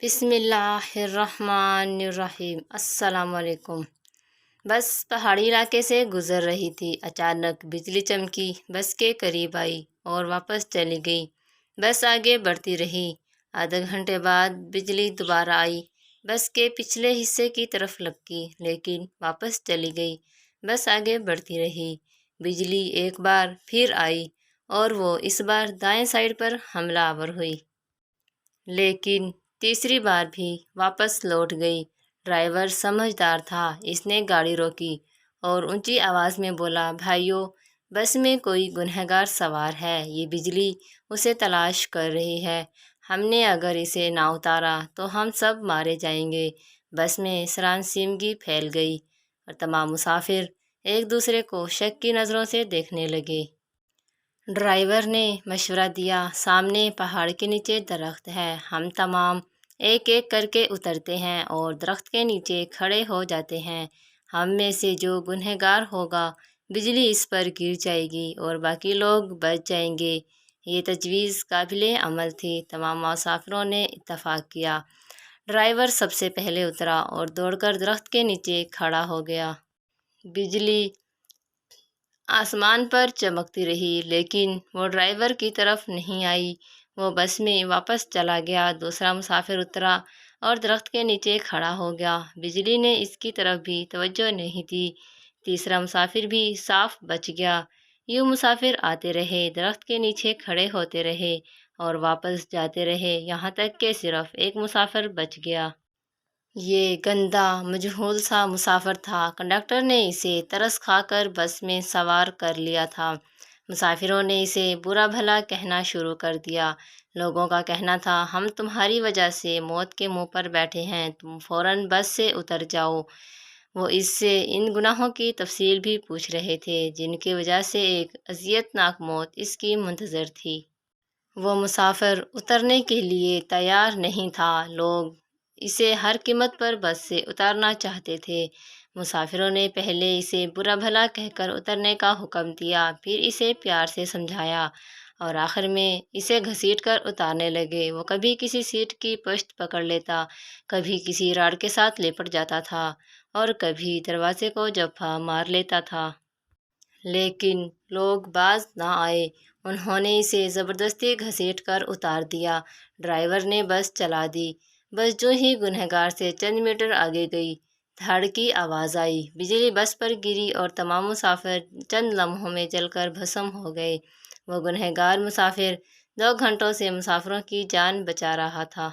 بسم اللہ الرحمن الرحیم۔ السلام علیکم۔ بس پہاڑی علاقے سے گزر رہی تھی، اچانک بجلی چمکی، بس کے قریب آئی اور واپس چلی گئی۔ بس آگے بڑھتی رہی۔ آدھے گھنٹے بعد بجلی دوبارہ آئی، بس کے پچھلے حصے کی طرف لپکی، لیکن واپس چلی گئی۔ بس آگے بڑھتی رہی۔ بجلی ایک بار پھر آئی اور وہ اس بار دائیں سائیڈ پر حملہ آور ہوئی، لیکن تیسری بار بھی واپس لوٹ گئی۔ ڈرائیور سمجھدار تھا، اس نے گاڑی روکی اور اونچی آواز میں بولا، بھائیو، بس میں کوئی گنہگار سوار ہے، یہ بجلی اسے تلاش کر رہی ہے، ہم نے اگر اسے نہ اتارا تو ہم سب مارے جائیں گے۔ بس میں سراسیمگی پھیل گئی اور تمام مسافر ایک دوسرے کو شک کی نظروں سے دیکھنے لگے۔ ڈرائیور نے مشورہ دیا، سامنے پہاڑ کے نیچے درخت ہے، ہم تمام ایک ایک کر کے اترتے ہیں اور درخت کے نیچے کھڑے ہو جاتے ہیں۔ ہم میں سے جو گنہگار ہوگا، بجلی اس پر گر جائے گی اور باقی لوگ بچ جائیں گے۔ یہ تجویز قابل عمل تھی۔ تمام مسافروں نے اتفاق کیا۔ ڈرائیور سب سے پہلے اترا اور دوڑ کر درخت کے نیچے کھڑا ہو گیا۔ بجلی آسمان پر چمکتی رہی، لیکن وہ ڈرائیور کی طرف نہیں آئی۔ وہ بس میں واپس چلا گیا۔ دوسرا مسافر اترا اور درخت کے نیچے کھڑا ہو گیا۔ بجلی نے اس کی طرف بھی توجہ نہیں دی۔ تیسرا مسافر بھی صاف بچ گیا۔ یوں مسافر آتے رہے، درخت کے نیچے کھڑے ہوتے رہے اور واپس جاتے رہے، یہاں تک کہ صرف ایک مسافر بچ گیا۔ یہ گندا مجہول سا مسافر تھا۔ کنڈکٹر نے اسے ترس کھا کر بس میں سوار کر لیا تھا۔ مسافروں نے اسے برا بھلا کہنا شروع کر دیا۔ لوگوں کا کہنا تھا، ہم تمہاری وجہ سے موت کے منہ پر بیٹھے ہیں، تم فوراً بس سے اتر جاؤ۔ وہ اس سے ان گناہوں کی تفصیل بھی پوچھ رہے تھے جن کی وجہ سے ایک اذیت ناک موت اس کی منتظر تھی۔ وہ مسافر اترنے کے لیے تیار نہیں تھا۔ لوگ اسے ہر قیمت پر بس سے اتارنا چاہتے تھے۔ مسافروں نے پہلے اسے برا بھلا کہہ کر اترنے کا حکم دیا، پھر اسے پیار سے سمجھایا اور آخر میں اسے گھسیٹ کر اتارنے لگے۔ وہ کبھی کسی سیٹ کی پشت پکڑ لیتا، کبھی کسی راڈ کے ساتھ لپٹ جاتا تھا اور کبھی دروازے کو جھپا مار لیتا تھا۔ لیکن لوگ باز نہ آئے۔ انہوں نے اسے زبردستی گھسیٹ کر اتار دیا۔ ڈرائیور نے بس چلا دی۔ بس جو ہی گنہگار سے چند میٹر آگے گئی، دھاڑ کی آواز آئی، بجلی بس پر گری اور تمام مسافر چند لمحوں میں جل کر بھسم ہو گئے۔ وہ گنہگار مسافر 2 گھنٹوں سے مسافروں کی جان بچا رہا تھا۔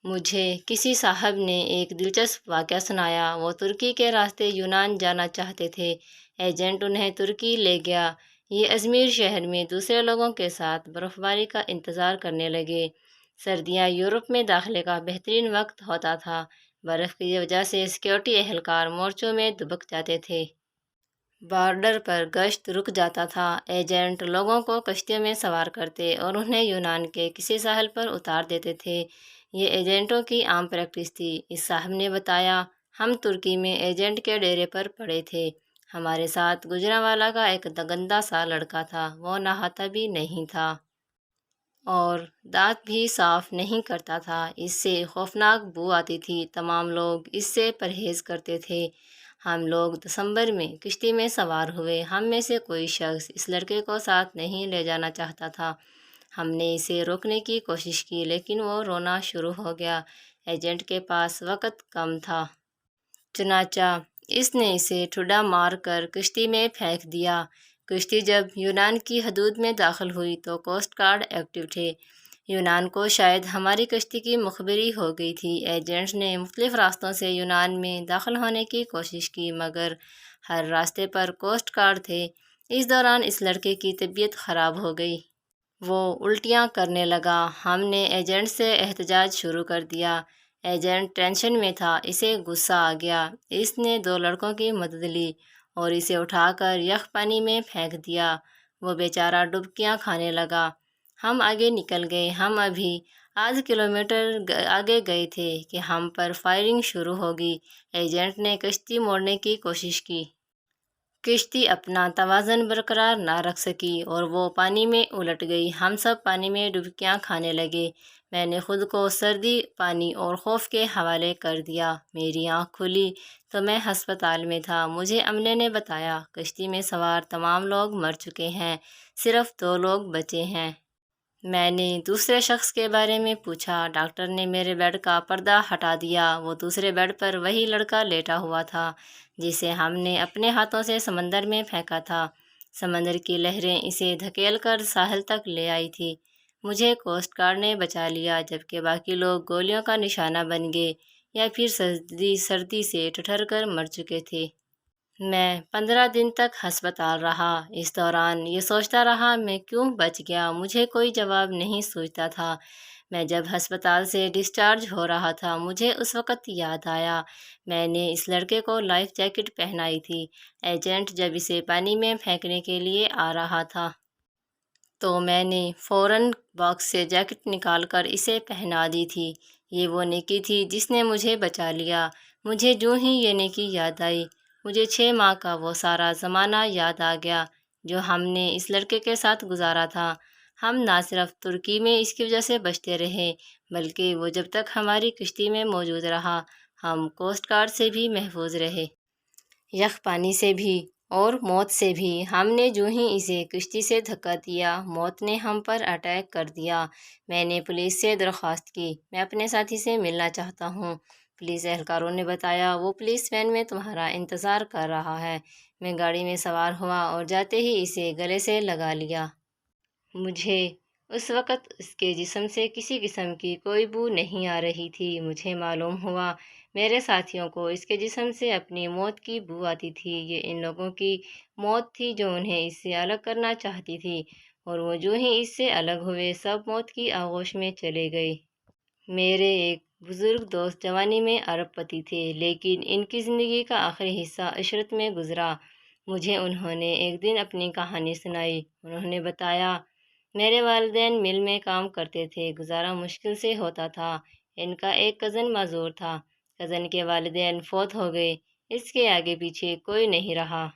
مجھے کسی صاحب نے ایک دلچسپ واقعہ سنایا۔ وہ ترکی کے راستے یونان جانا چاہتے تھے۔ ایجنٹ انہیں ترکی لے گیا۔ یہ ازمیر شہر میں دوسرے لوگوں کے ساتھ برف باری کا انتظار کرنے لگے۔ سردیاں یورپ میں داخلے کا بہترین وقت ہوتا تھا۔ برف کی وجہ سے سیکورٹی اہلکار مورچوں میں دبک جاتے تھے۔ بارڈر پر گشت رک جاتا تھا۔ ایجنٹ لوگوں کو کشتیوں میں سوار کرتے اور انہیں یونان کے کسی ساحل پر اتار دیتے تھے۔ یہ ایجنٹوں کی عام پریکٹس تھی۔ اس صاحب نے بتایا، ہم ترکی میں ایجنٹ کے ڈیرے پر پڑے تھے۔ ہمارے ساتھ گجرانوالہ کا ایک گندا سا لڑکا تھا۔ وہ نہاتا بھی نہیں تھا اور دانت بھی صاف نہیں کرتا تھا۔ اس سے خوفناک بو آتی تھی۔ تمام لوگ اس سے پرہیز کرتے تھے۔ ہم لوگ دسمبر میں کشتی میں سوار ہوئے۔ ہم میں سے کوئی شخص اس لڑکے کو ساتھ نہیں لے جانا چاہتا تھا۔ ہم نے اسے روکنے کی کوشش کی، لیکن وہ رونا شروع ہو گیا۔ ایجنٹ کے پاس وقت کم تھا، چنانچہ اس نے اسے ٹھڈا مار کر کشتی میں پھینک دیا۔ کشتی جب یونان کی حدود میں داخل ہوئی تو کوسٹ گارڈ ایکٹیو تھے۔ یونان کو شاید ہماری کشتی کی مخبری ہو گئی تھی۔ ایجنٹ نے مختلف راستوں سے یونان میں داخل ہونے کی کوشش کی، مگر ہر راستے پر کوسٹ گارڈ تھے۔ اس دوران اس لڑکے کی طبیعت خراب ہو گئی۔ وہ الٹیاں کرنے لگا۔ ہم نے ایجنٹ سے احتجاج شروع کر دیا۔ ایجنٹ ٹینشن میں تھا، اسے غصہ آ گیا۔ اس نے 2 لڑکوں کی مدد لی اور اسے اٹھا کر یخ پانی میں پھینک دیا۔ وہ بیچارہ ڈبکیاں کھانے لگا۔ ہم آگے نکل گئے۔ ہم ابھی آدھ کلومیٹر آگے گئے تھے کہ ہم پر فائرنگ شروع ہو گئی۔ ایجنٹ نے کشتی موڑنے کی کوشش کی۔ کشتی اپنا توازن برقرار نہ رکھ سکی اور وہ پانی میں الٹ گئی۔ ہم سب پانی میں ڈبکیاں کھانے لگے۔ میں نے خود کو سردی، پانی اور خوف کے حوالے کر دیا۔ میری آنکھ کھلی تو میں ہسپتال میں تھا۔ مجھے عملے نے بتایا کشتی میں سوار تمام لوگ مر چکے ہیں، صرف 2 لوگ بچے ہیں۔ میں نے دوسرے شخص کے بارے میں پوچھا۔ ڈاکٹر نے میرے بیڈ کا پردہ ہٹا دیا۔ وہ دوسرے بیڈ پر وہی لڑکا لیٹا ہوا تھا جسے ہم نے اپنے ہاتھوں سے سمندر میں پھینکا تھا۔ سمندر کی لہریں اسے دھکیل کر ساحل تک لے آئی تھی۔ مجھے کوسٹ گارڈ نے بچا لیا، جبکہ باقی لوگ گولیوں کا نشانہ بن گئے یا پھر سردی سے ٹھٹر کر مر چکے تھے۔ میں 15 دن تک ہسپتال رہا۔ اس دوران یہ سوچتا رہا میں کیوں بچ گیا۔ مجھے کوئی جواب نہیں سوچتا تھا۔ میں جب ہسپتال سے ڈسچارج ہو رہا تھا، مجھے اس وقت یاد آیا میں نے اس لڑکے کو لائف جیکٹ پہنائی تھی۔ ایجنٹ جب اسے پانی میں پھینکنے کے لیے آ رہا تھا تو میں نے فوراً باکس سے جیکٹ نکال کر اسے پہنا دی تھی۔ یہ وہ نیکی تھی جس نے مجھے بچا لیا۔ مجھے جوں ہی یہ نیکی یاد آئی، مجھے 6 ماہ کا وہ سارا زمانہ یاد آ گیا جو ہم نے اس لڑکے کے ساتھ گزارا تھا۔ ہم نہ صرف ترکی میں اس کی وجہ سے بچتے رہے، بلکہ وہ جب تک ہماری کشتی میں موجود رہا، ہم کوسٹ گارڈ سے بھی محفوظ رہے، یخ پانی سے بھی اور موت سے بھی۔ ہم نے جو ہی اسے کشتی سے دھکا دیا، موت نے ہم پر اٹیک کر دیا۔ میں نے پولیس سے درخواست کی، میں اپنے ساتھی سے ملنا چاہتا ہوں۔ پولیس اہلکاروں نے بتایا وہ پولیس وین میں تمہارا انتظار کر رہا ہے۔ میں گاڑی میں سوار ہوا اور جاتے ہی اسے گلے سے لگا لیا۔ مجھے اس وقت اس کے جسم سے کسی قسم کی کوئی بو نہیں آ رہی تھی۔ مجھے معلوم ہوا میرے ساتھیوں کو اس کے جسم سے اپنی موت کی بو آتی تھی۔ یہ ان لوگوں کی موت تھی جو انہیں اس سے الگ کرنا چاہتی تھی، اور وہ جو ہی اس سے الگ ہوئے سب موت کی آغوش میں چلے گئے۔ میرے ایک بزرگ دوست جوانی میں ارب پتی تھے، لیکن ان کی زندگی کا آخری حصہ عشرت میں گزرا۔ مجھے انہوں نے ایک دن اپنی کہانی سنائی۔ انہوں نے بتایا میرے والدین مل میں کام کرتے تھے، گزارا مشکل سے ہوتا تھا۔ ان کا ایک کزن معذور تھا۔ کزن کے والدین فوت ہو گئے، اس کے آگے پیچھے کوئی نہیں رہا۔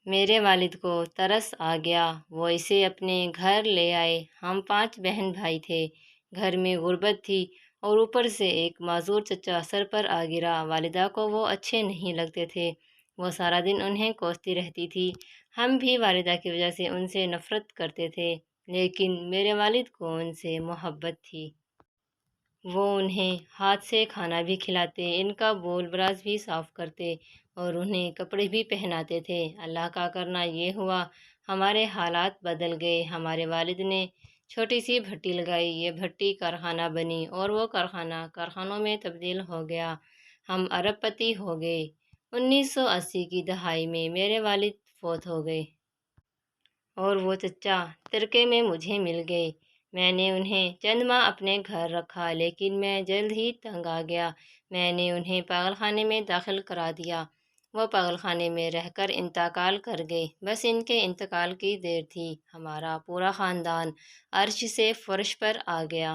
میرے والد کو ترس آ گیا، وہ اسے اپنے گھر لے آئے۔ ہم 5 بہن بھائی تھے۔ گھر میں غربت تھی اور اوپر سے ایک معذور چچا سر پر آ گرا۔ والدہ کو وہ اچھے نہیں لگتے تھے، وہ سارا دن انہیں کوستی رہتی تھی۔ ہم بھی والدہ کی وجہ سے ان سے نفرت کرتے تھے، لیکن میرے والد کو ان سے محبت تھی۔ وہ انہیں ہاتھ سے کھانا بھی کھلاتے، ان کا بول براز بھی صاف کرتے اور انہیں کپڑے بھی پہناتے تھے۔ اللہ کا کرنا یہ ہوا ہمارے حالات بدل گئے۔ ہمارے والد نے چھوٹی سی بھٹی لگائی، یہ بھٹی کارخانہ بنی اور وہ کارخانہ کارخانوں میں تبدیل ہو گیا۔ ہم ارب پتی ہو گئے۔ 1980 کی دہائی میں میرے والد فوت ہو گئے اور وہ چچا ترکے میں مجھے مل گئے۔ میں نے انہیں چند ماہ اپنے گھر رکھا، لیکن میں جلد ہی تنگ آ گیا۔ میں نے انہیں پاگل خانے میں داخل کرا دیا۔ وہ پاگل خانے میں رہ کر انتقال کر گئے۔ بس ان کے انتقال کی دیر تھی، ہمارا پورا خاندان عرش سے فرش پر آ گیا۔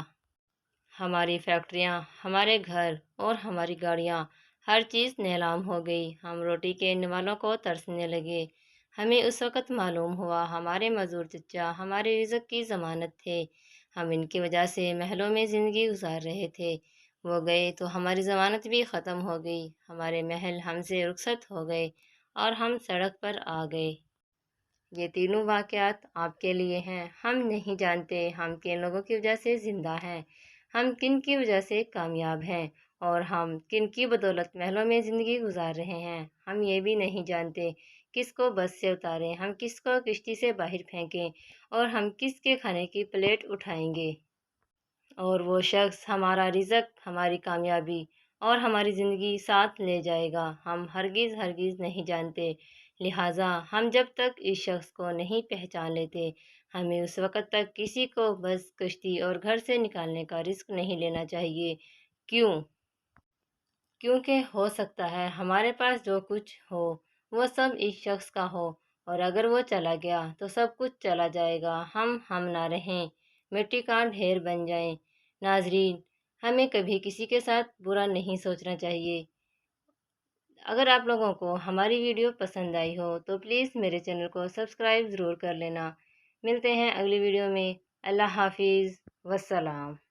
ہماری فیکٹریاں، ہمارے گھر اور ہماری گاڑیاں، ہر چیز نیلام ہو گئی۔ ہم روٹی کے نوالوں کو ترسنے لگے۔ ہمیں اس وقت معلوم ہوا ہمارے معذور چچا ہمارے رزق کی ضمانت تھے۔ ہم ان کی وجہ سے محلوں میں زندگی گزار رہے تھے۔ وہ گئے تو ہماری ضمانت بھی ختم ہو گئی۔ ہمارے محل ہم سے رخصت ہو گئے اور ہم سڑک پر آ گئے۔ یہ تینوں واقعات آپ کے لیے ہیں۔ ہم نہیں جانتے ہم کن لوگوں کی وجہ سے زندہ ہیں، ہم کن کی وجہ سے کامیاب ہیں، اور ہم کن کی بدولت محلوں میں زندگی گزار رہے ہیں۔ ہم یہ بھی نہیں جانتے کس کو بس سے اتاریں، ہم کس کو کشتی سے باہر پھینکیں، اور ہم کس کے کھانے کی پلیٹ اٹھائیں گے۔ اور وہ شخص ہمارا رزق، ہماری کامیابی اور ہماری زندگی ساتھ لے جائے گا، ہم ہرگز ہرگز نہیں جانتے۔ لہٰذا ہم جب تک اس شخص کو نہیں پہچان لیتے، ہمیں اس وقت تک کسی کو بس کشتی اور گھر سے نکالنے کا رسک نہیں لینا چاہیے۔ کیونکہ ہو سکتا ہے ہمارے پاس جو کچھ ہو وہ سب اس شخص کا ہو، اور اگر وہ چلا گیا تو سب کچھ چلا جائے گا، ہم نہ رہیں، مٹی کا ڈھیر بن جائیں۔ ناظرین، ہمیں کبھی کسی کے ساتھ برا نہیں سوچنا چاہیے۔ اگر آپ لوگوں کو ہماری ویڈیو پسند آئی ہو تو پلیز میرے چینل کو سبسکرائب ضرور کر لینا۔ ملتے ہیں اگلی ویڈیو میں۔ اللہ حافظ، والسلام۔